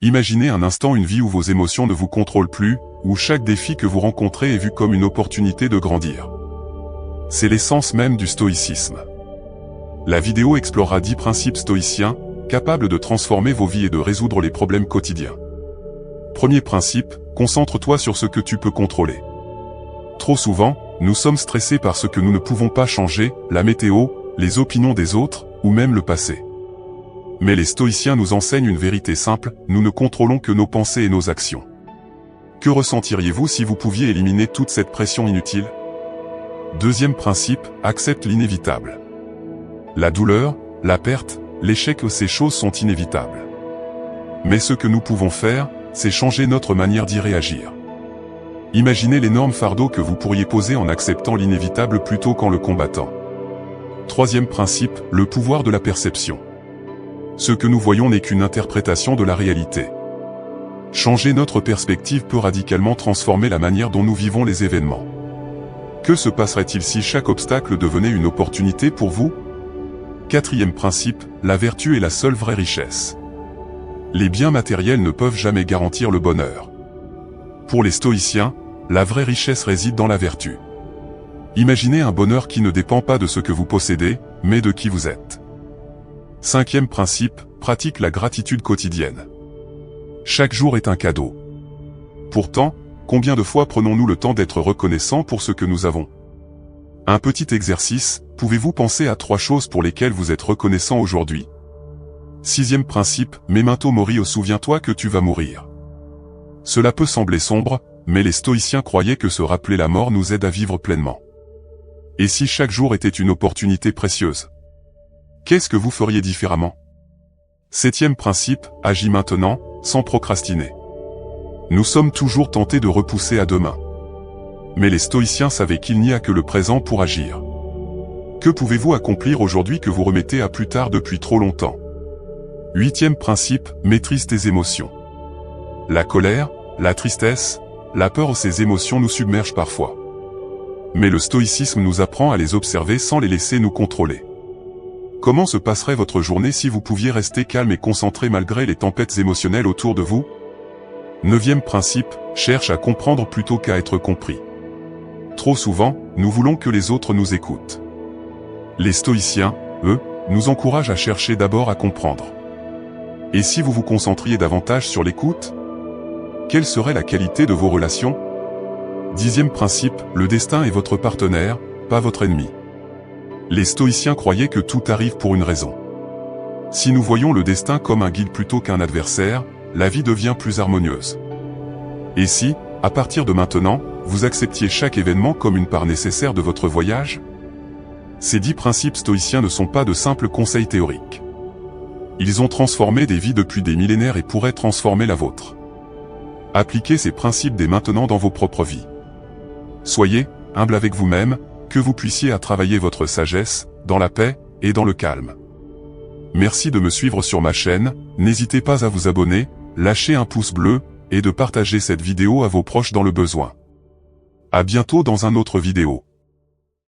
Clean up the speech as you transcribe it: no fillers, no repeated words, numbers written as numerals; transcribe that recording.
Imaginez un instant une vie où vos émotions ne vous contrôlent plus, où chaque défi que vous rencontrez est vu comme une opportunité de grandir. C'est l'essence même du stoïcisme. La vidéo explorera 10 principes stoïciens, capables de transformer vos vies et de résoudre les problèmes quotidiens. Premier principe, concentre-toi sur ce que tu peux contrôler. Trop souvent, nous sommes stressés par ce que nous ne pouvons pas changer, la météo, les opinions des autres, ou même le passé. Mais les stoïciens nous enseignent une vérité simple, nous ne contrôlons que nos pensées et nos actions. Que ressentiriez-vous si vous pouviez éliminer toute cette pression inutile? Deuxième principe, accepte l'inévitable. La douleur, la perte, l'échec, ces choses sont inévitables. Mais ce que nous pouvons faire, c'est changer notre manière d'y réagir. Imaginez l'énorme fardeau que vous pourriez poser en acceptant l'inévitable plutôt qu'en le combattant. Troisième principe, le pouvoir de la perception. Ce que nous voyons n'est qu'une interprétation de la réalité. Changer notre perspective peut radicalement transformer la manière dont nous vivons les événements. Que se passerait-il si chaque obstacle devenait une opportunité pour vous? Quatrième principe, la vertu est la seule vraie richesse. Les biens matériels ne peuvent jamais garantir le bonheur. Pour les stoïciens, la vraie richesse réside dans la vertu. Imaginez un bonheur qui ne dépend pas de ce que vous possédez, mais de qui vous êtes. Cinquième principe, pratique la gratitude quotidienne. Chaque jour est un cadeau. Pourtant, combien de fois prenons-nous le temps d'être reconnaissants pour ce que nous avons? Un petit exercice, pouvez-vous penser à 3 choses pour lesquelles vous êtes reconnaissant aujourd'hui? Sixième principe, memento mori, souviens-toi que tu vas mourir. Cela peut sembler sombre, mais les stoïciens croyaient que se rappeler la mort nous aide à vivre pleinement. Et si chaque jour était une opportunité précieuse? Qu'est-ce que vous feriez différemment? Septième principe, agis maintenant, sans procrastiner. Nous sommes toujours tentés de repousser à demain. Mais les stoïciens savaient qu'il n'y a que le présent pour agir. Que pouvez-vous accomplir aujourd'hui que vous remettez à plus tard depuis trop longtemps? Huitième principe, maîtrise tes émotions. La colère, la tristesse, la peur, ces émotions nous submergent parfois. Mais le stoïcisme nous apprend à les observer sans les laisser nous contrôler. Comment se passerait votre journée si vous pouviez rester calme et concentré malgré les tempêtes émotionnelles autour de vous? Neuvième principe, cherche à comprendre plutôt qu'à être compris. Trop souvent, nous voulons que les autres nous écoutent. Les stoïciens, eux, nous encouragent à chercher d'abord à comprendre. Et si vous vous concentriez davantage sur l'écoute? Quelle serait la qualité de vos relations? Dixième principe, le destin est votre partenaire, pas votre ennemi. Les stoïciens croyaient que tout arrive pour une raison. Si nous voyons le destin comme un guide plutôt qu'un adversaire, la vie devient plus harmonieuse. Et si, à partir de maintenant, vous acceptiez chaque événement comme une part nécessaire de votre voyage? Ces 10 principes stoïciens ne sont pas de simples conseils théoriques. Ils ont transformé des vies depuis des millénaires et pourraient transformer la vôtre. Appliquez ces principes dès maintenant dans vos propres vies. Soyez humble avec vous-même, que vous puissiez à travailler votre sagesse, dans la paix et dans le calme. Merci de me suivre sur ma chaîne, n'hésitez pas à vous abonner, lâcher un pouce bleu, et de partager cette vidéo à vos proches dans le besoin. À bientôt dans une autre vidéo.